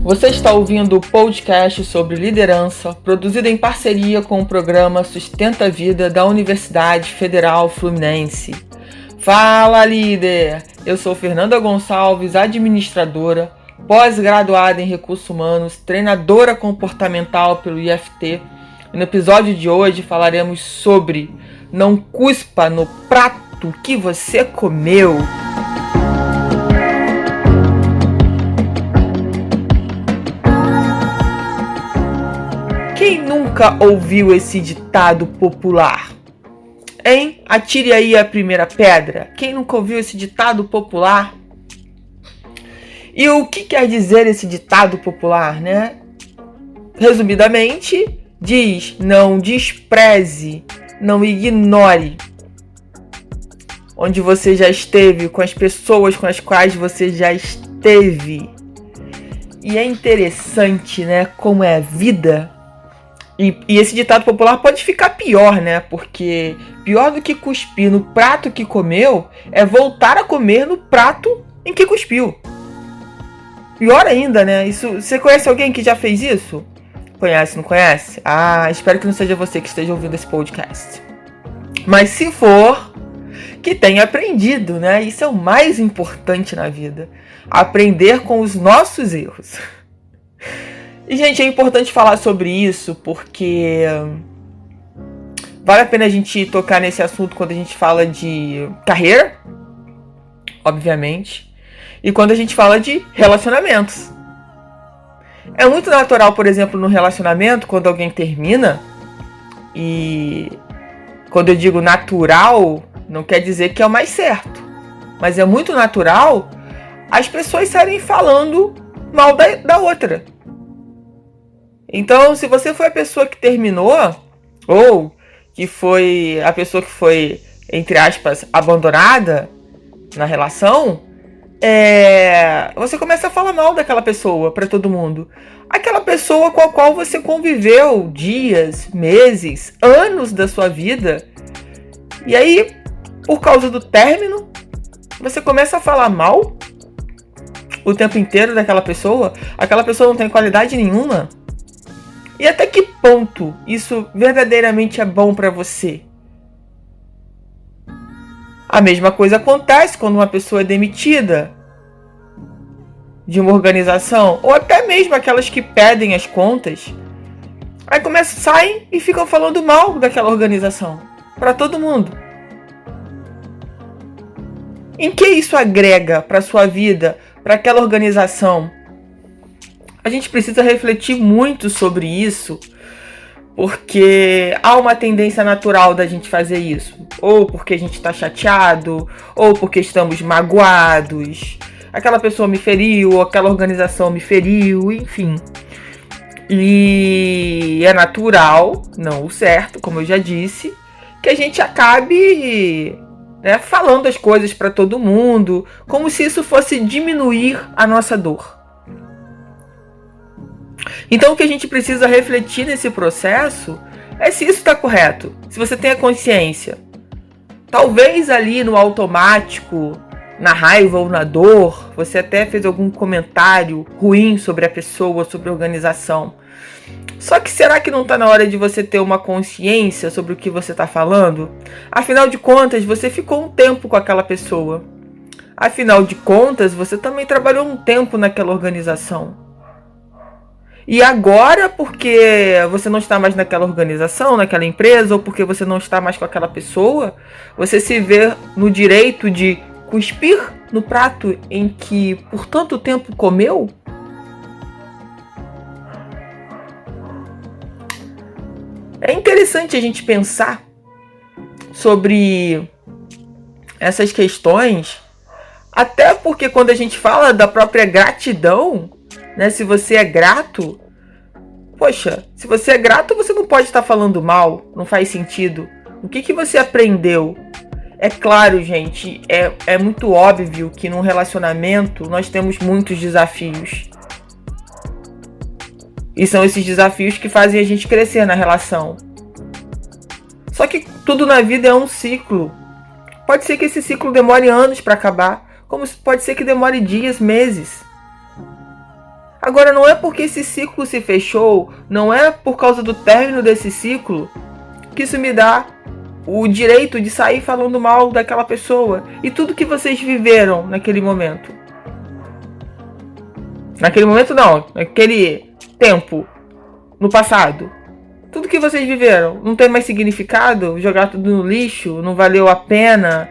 Você está ouvindo o podcast sobre liderança, produzido em parceria com o programa Sustenta a Vida da Universidade Federal Fluminense. Fala, líder! Eu sou Fernanda Gonçalves, administradora, pós-graduada em Recursos Humanos, treinadora comportamental pelo IFT. E no episódio de hoje falaremos sobre não cuspa no prato que você comeu. Quem nunca ouviu esse ditado popular? Hein? Atire aí a primeira pedra. Quem nunca ouviu esse ditado popular? E o que quer dizer esse ditado popular, né? Resumidamente, diz: não despreze, não ignore onde você já esteve, com as pessoas com as quais você já esteve. E é interessante, né, como é a vida. E esse ditado popular pode ficar pior, né? Porque pior do que cuspir no prato que comeu é voltar a comer no prato em que cuspiu. Pior ainda, né? Isso, você conhece alguém que já fez isso? Conhece, não conhece? Ah, espero que não seja você que esteja ouvindo esse podcast. Mas se for, que tenha aprendido, né? Isso é o mais importante na vida. Aprender com os nossos erros. E, gente, é importante falar sobre isso porque vale a pena a gente tocar nesse assunto quando a gente fala de carreira, obviamente, e quando a gente fala de relacionamentos. É muito natural, por exemplo, no relacionamento, quando alguém termina, e quando eu digo natural, não quer dizer que é o mais certo, mas é muito natural as pessoas saírem falando mal da outra. Então, se você foi a pessoa que terminou, ou que foi a pessoa que foi, entre aspas, abandonada na relação, você começa a falar mal daquela pessoa para todo mundo. Aquela pessoa com a qual você conviveu dias, meses, anos da sua vida. E aí, por causa do término, você começa a falar mal o tempo inteiro daquela pessoa. Aquela pessoa não tem qualidade nenhuma. E até que ponto isso verdadeiramente é bom para você? A mesma coisa acontece quando uma pessoa é demitida de uma organização, ou até mesmo aquelas que pedem as contas. Aí saem e ficam falando mal daquela organização para todo mundo. Em que isso agrega para sua vida, para aquela organização? A gente precisa refletir muito sobre isso, porque há uma tendência natural da gente fazer isso. Ou porque a gente está chateado, ou porque estamos magoados. Aquela pessoa me feriu, ou aquela organização me feriu, enfim. E é natural, não o certo, como eu já disse, que a gente acabe, né, falando as coisas para todo mundo, como se isso fosse diminuir a nossa dor. Então o que a gente precisa refletir nesse processo é se isso está correto, se você tem a consciência. Talvez ali no automático, na raiva ou na dor, você até fez algum comentário ruim sobre a pessoa, sobre a organização. Só que será que não está na hora de você ter uma consciência sobre o que você está falando? Afinal de contas, você ficou um tempo com aquela pessoa. Afinal de contas, você também trabalhou um tempo naquela organização. E agora, porque você não está mais naquela organização, naquela empresa, ou porque você não está mais com aquela pessoa, você se vê no direito de cuspir no prato em que por tanto tempo comeu? É interessante a gente pensar sobre essas questões, até porque quando a gente fala da própria gratidão, né, se você é grato, poxa, se você é grato, você não pode estar falando mal, não faz sentido. O que você aprendeu? É claro, gente, é muito óbvio que num relacionamento nós temos muitos desafios. E são esses desafios que fazem a gente crescer na relação. Só que tudo na vida é um ciclo. Pode ser que esse ciclo demore anos para acabar, como pode ser que demore dias, meses. Agora, não é porque esse ciclo se fechou, não é por causa do término desse ciclo, que isso me dá o direito de sair falando mal daquela pessoa e tudo que vocês viveram naquele momento. Naquele momento não, naquele tempo, no passado. Tudo que vocês viveram não tem mais significado? Jogar tudo no lixo? Não valeu a pena?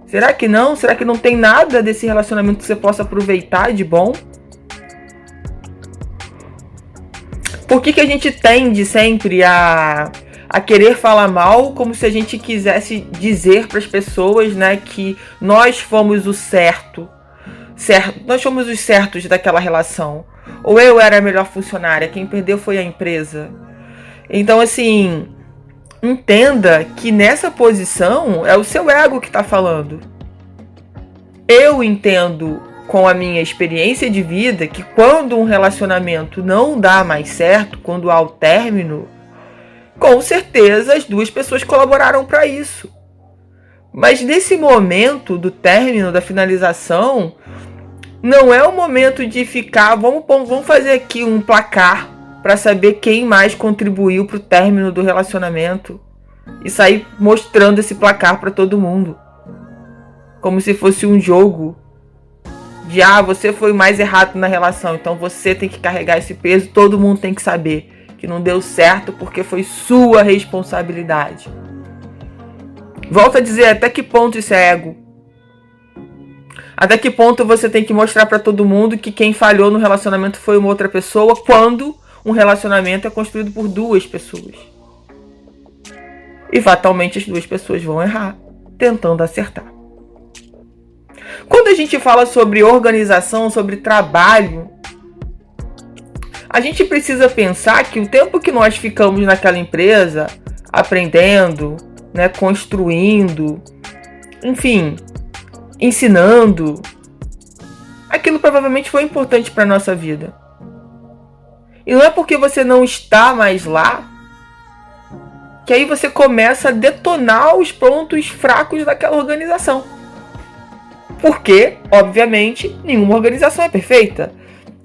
Será que não? Será que não tem nada desse relacionamento que você possa aproveitar de bom? Por que a gente tende sempre a querer falar mal, como se a gente quisesse dizer para as pessoas, né, que nós fomos o certo, nós fomos os certos daquela relação, ou eu era a melhor funcionária, quem perdeu foi a empresa. Então, assim, entenda que nessa posição é o seu ego que está falando. Eu entendo, com a minha experiência de vida, que quando um relacionamento não dá mais certo, quando há o término, com certeza as duas pessoas colaboraram para isso. Mas nesse momento do término, da finalização, não é o momento de ficar, vamos fazer aqui um placar para saber quem mais contribuiu para o término do relacionamento e sair mostrando esse placar para todo mundo. Como se fosse um jogo de, você foi mais errado na relação, então você tem que carregar esse peso, todo mundo tem que saber que não deu certo porque foi sua responsabilidade. Volto a dizer, até que ponto isso é ego? Até que ponto você tem que mostrar para todo mundo que quem falhou no relacionamento foi uma outra pessoa, quando um relacionamento é construído por duas pessoas? E fatalmente as duas pessoas vão errar, tentando acertar. Quando a gente fala sobre organização, sobre trabalho, a gente precisa pensar que o tempo que nós ficamos naquela empresa, aprendendo, né, construindo, enfim, ensinando, aquilo provavelmente foi importante para a nossa vida. E não é porque você não está mais lá que aí você começa a detonar os pontos fracos daquela organização. Porque, obviamente, nenhuma organização é perfeita.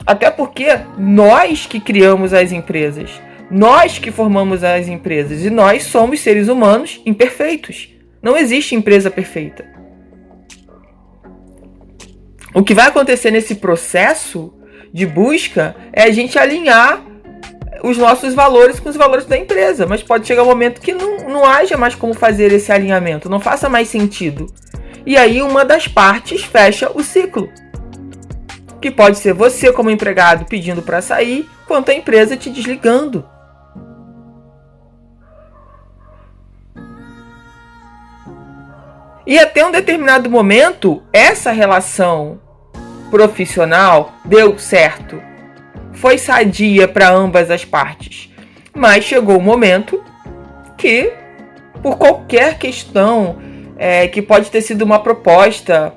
Até porque nós que criamos as empresas, nós que formamos as empresas, e nós somos seres humanos imperfeitos. Não existe empresa perfeita. O que vai acontecer nesse processo de busca é a gente alinhar os nossos valores com os valores da empresa. Mas pode chegar um momento que não haja mais como fazer esse alinhamento, não faça mais sentido. E aí uma das partes fecha o ciclo. Que pode ser você como empregado pedindo para sair, quanto a empresa te desligando. E até um determinado momento, essa relação profissional deu certo. Foi sadia para ambas as partes. Mas chegou o momento que, por qualquer questão, que pode ter sido uma proposta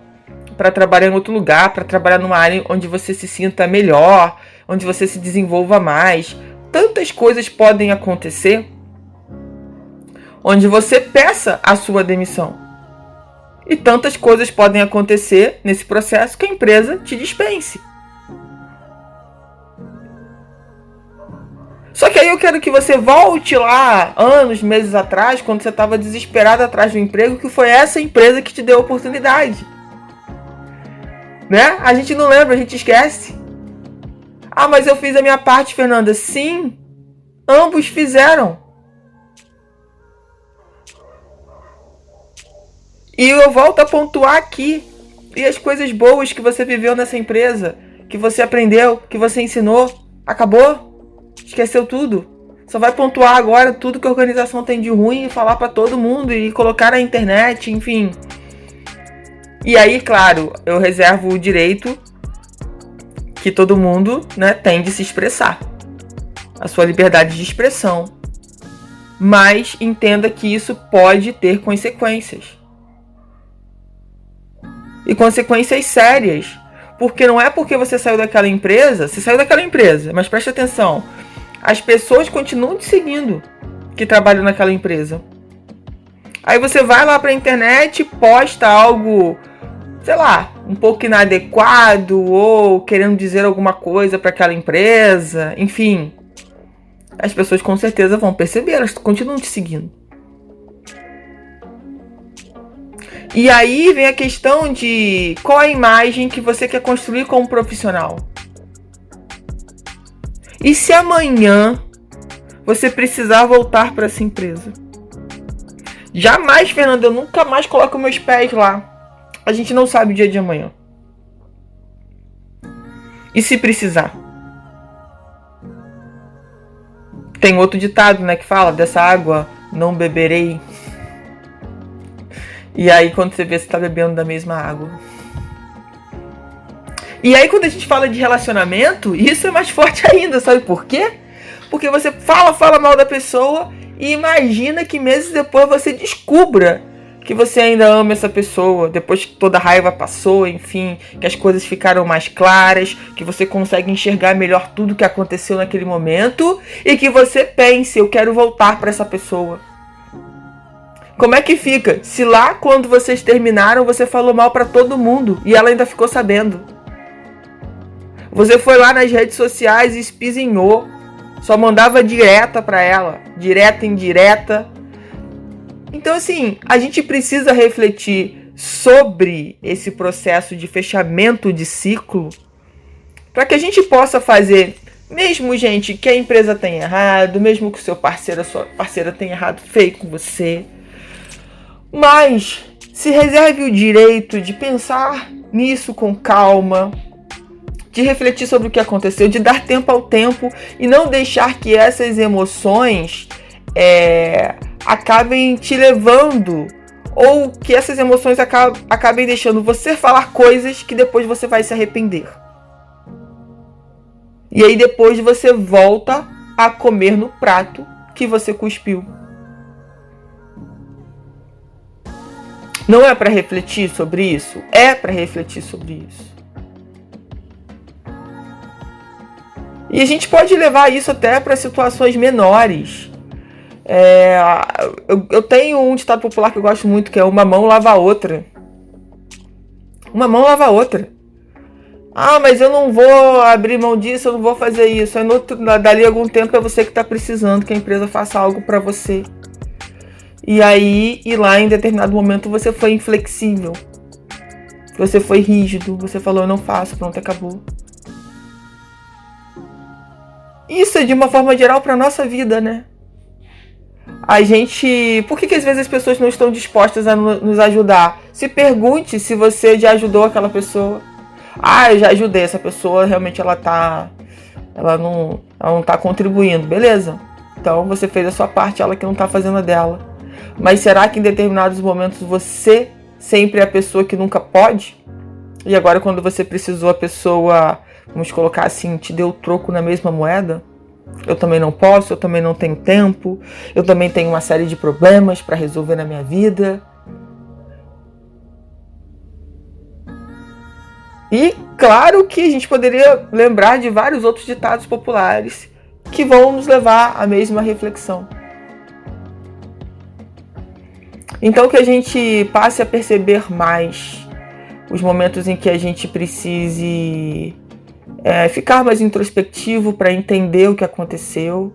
para trabalhar em outro lugar, para trabalhar numa área onde você se sinta melhor, onde você se desenvolva mais. Tantas coisas podem acontecer onde você peça a sua demissão. E tantas coisas podem acontecer nesse processo que a empresa te dispense. Só que aí eu quero que você volte lá, anos, meses atrás, quando você estava desesperado atrás do emprego, que foi essa empresa que te deu a oportunidade. Né? A gente não lembra, a gente esquece. Mas eu fiz a minha parte, Fernanda. Sim, ambos fizeram. E eu volto a pontuar aqui. E as coisas boas que você viveu nessa empresa, que você aprendeu, que você ensinou, acabou? Esqueceu tudo? Só vai pontuar agora tudo que a organização tem de ruim e falar para todo mundo e colocar na internet, enfim. E aí, claro, eu reservo o direito que todo mundo, né, tem de se expressar. A sua liberdade de expressão. Mas entenda que isso pode ter consequências. E consequências sérias. Porque não é porque você saiu daquela empresa, mas preste atenção, as pessoas continuam te seguindo que trabalham naquela empresa. Aí você vai lá pra internet, posta algo, sei lá, um pouco inadequado ou querendo dizer alguma coisa para aquela empresa, enfim, as pessoas com certeza vão perceber, elas continuam te seguindo. E aí vem a questão de qual a imagem que você quer construir como profissional. E se amanhã você precisar voltar para essa empresa? Jamais, Fernanda, eu nunca mais coloco meus pés lá. A gente não sabe o dia de amanhã. E se precisar? Tem outro ditado, né, que fala, dessa água não beberei. E aí quando você vê, você tá bebendo da mesma água. E aí quando a gente fala de relacionamento, isso é mais forte ainda, sabe por quê? Porque você fala mal da pessoa e imagina que meses depois você descubra que você ainda ama essa pessoa, depois que toda a raiva passou, enfim, que as coisas ficaram mais claras, que você consegue enxergar melhor tudo que aconteceu naquele momento e que você pense, eu quero voltar para essa pessoa. Como é que fica? Se lá quando vocês terminaram, você falou mal para todo mundo e ela ainda ficou sabendo. Você foi lá nas redes sociais e espizinhou, só mandava direta para ela, direta, indireta. Então, assim, a gente precisa refletir sobre esse processo de fechamento de ciclo para que a gente possa fazer, mesmo, gente, que a empresa tenha errado, mesmo que o seu parceiro, a sua parceira tenha errado feio com você, mas se reserve o direito de pensar nisso com calma, de refletir sobre o que aconteceu, de dar tempo ao tempo e não deixar que essas emoções acabem te levando, ou que essas emoções acabem deixando você falar coisas que depois você vai se arrepender. E aí depois você volta a comer no prato que você cuspiu. Não é para refletir sobre isso? É para refletir sobre isso. E a gente pode levar isso até para situações menores. Eu tenho um ditado popular que eu gosto muito, que é uma mão lava a outra. Uma mão lava a outra. Ah, mas eu não vou abrir mão disso, eu não vou fazer isso. Aí dali a algum tempo é você que está precisando que a empresa faça algo para você. E aí, e lá em determinado momento você foi inflexível. Você foi rígido, você falou eu não faço, pronto, acabou. Isso é de uma forma geral para nossa vida, né? A gente... Por que às vezes as pessoas não estão dispostas a nos ajudar? Se pergunte se você já ajudou aquela pessoa. Ah, eu já ajudei essa pessoa, realmente ela não tá contribuindo. Beleza. Então você fez a sua parte, ela que não tá fazendo a dela. Mas será que em determinados momentos você sempre é a pessoa que nunca pode? E agora quando você precisou, a pessoa, vamos colocar assim, te deu o troco na mesma moeda? Eu também não posso, eu também não tenho tempo, eu também tenho uma série de problemas para resolver na minha vida. E claro que a gente poderia lembrar de vários outros ditados populares que vão nos levar à mesma reflexão. Então que a gente passe a perceber mais os momentos em que a gente precise ficar mais introspectivo para entender o que aconteceu,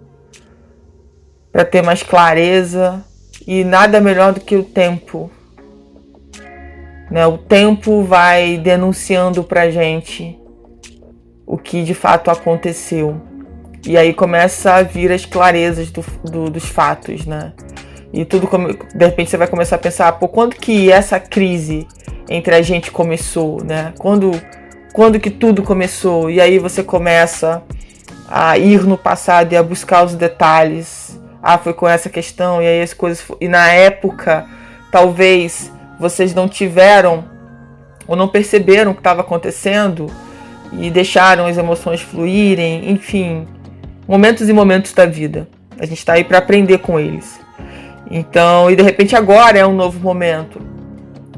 para ter mais clareza, e nada melhor do que o tempo. Né? O tempo vai denunciando pra gente o que de fato aconteceu. E aí começa a vir as clarezas dos fatos, né? E tudo, de repente você vai começar a pensar, pô, quando que essa crise entre a gente começou, né? Quando que tudo começou? E aí você começa a ir no passado e a buscar os detalhes. Ah, foi com essa questão, e aí as coisas... E na época, talvez vocês não tiveram ou não perceberam o que estava acontecendo e deixaram as emoções fluírem, enfim, momentos e momentos da vida. A gente está aí para aprender com eles. Então, e de repente agora é um novo momento.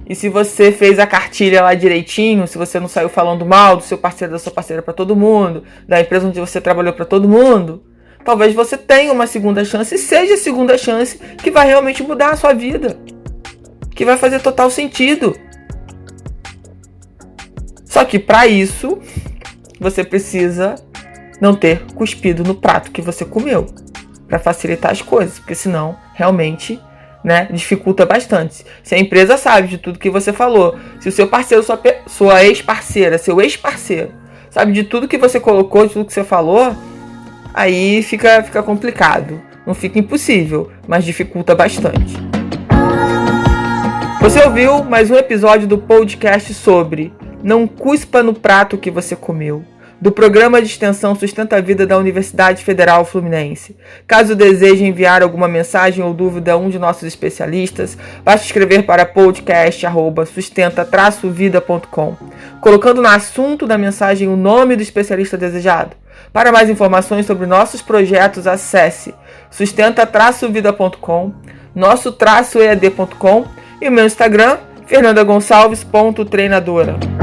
E se você fez a cartilha lá direitinho, se você não saiu falando mal do seu parceiro, da sua parceira para todo mundo, da empresa onde você trabalhou para todo mundo, talvez você tenha uma segunda chance, e seja a segunda chance que vai realmente mudar a sua vida. Que vai fazer total sentido. que para isso você precisa não ter cuspido no prato que você comeu, para facilitar as coisas, porque senão realmente, né, dificulta bastante. Se a empresa sabe de tudo que você falou, se o seu parceiro, sua ex-parceira, seu ex-parceiro sabe de tudo que você colocou, de tudo que você falou, aí fica complicado. Não fica impossível, mas dificulta bastante. Você ouviu mais um episódio do podcast sobre Não Cuspa no Prato que Você Comeu, do Programa de Extensão Sustenta a Vida da Universidade Federal Fluminense. Caso deseje enviar alguma mensagem ou dúvida a um de nossos especialistas, basta escrever para podcast@sustenta-vida.com, colocando no assunto da mensagem o nome do especialista desejado. Para mais informações sobre nossos projetos, acesse sustenta-vida.com, nosso-ead.com e o meu Instagram, fernandagonçalves.treinadora.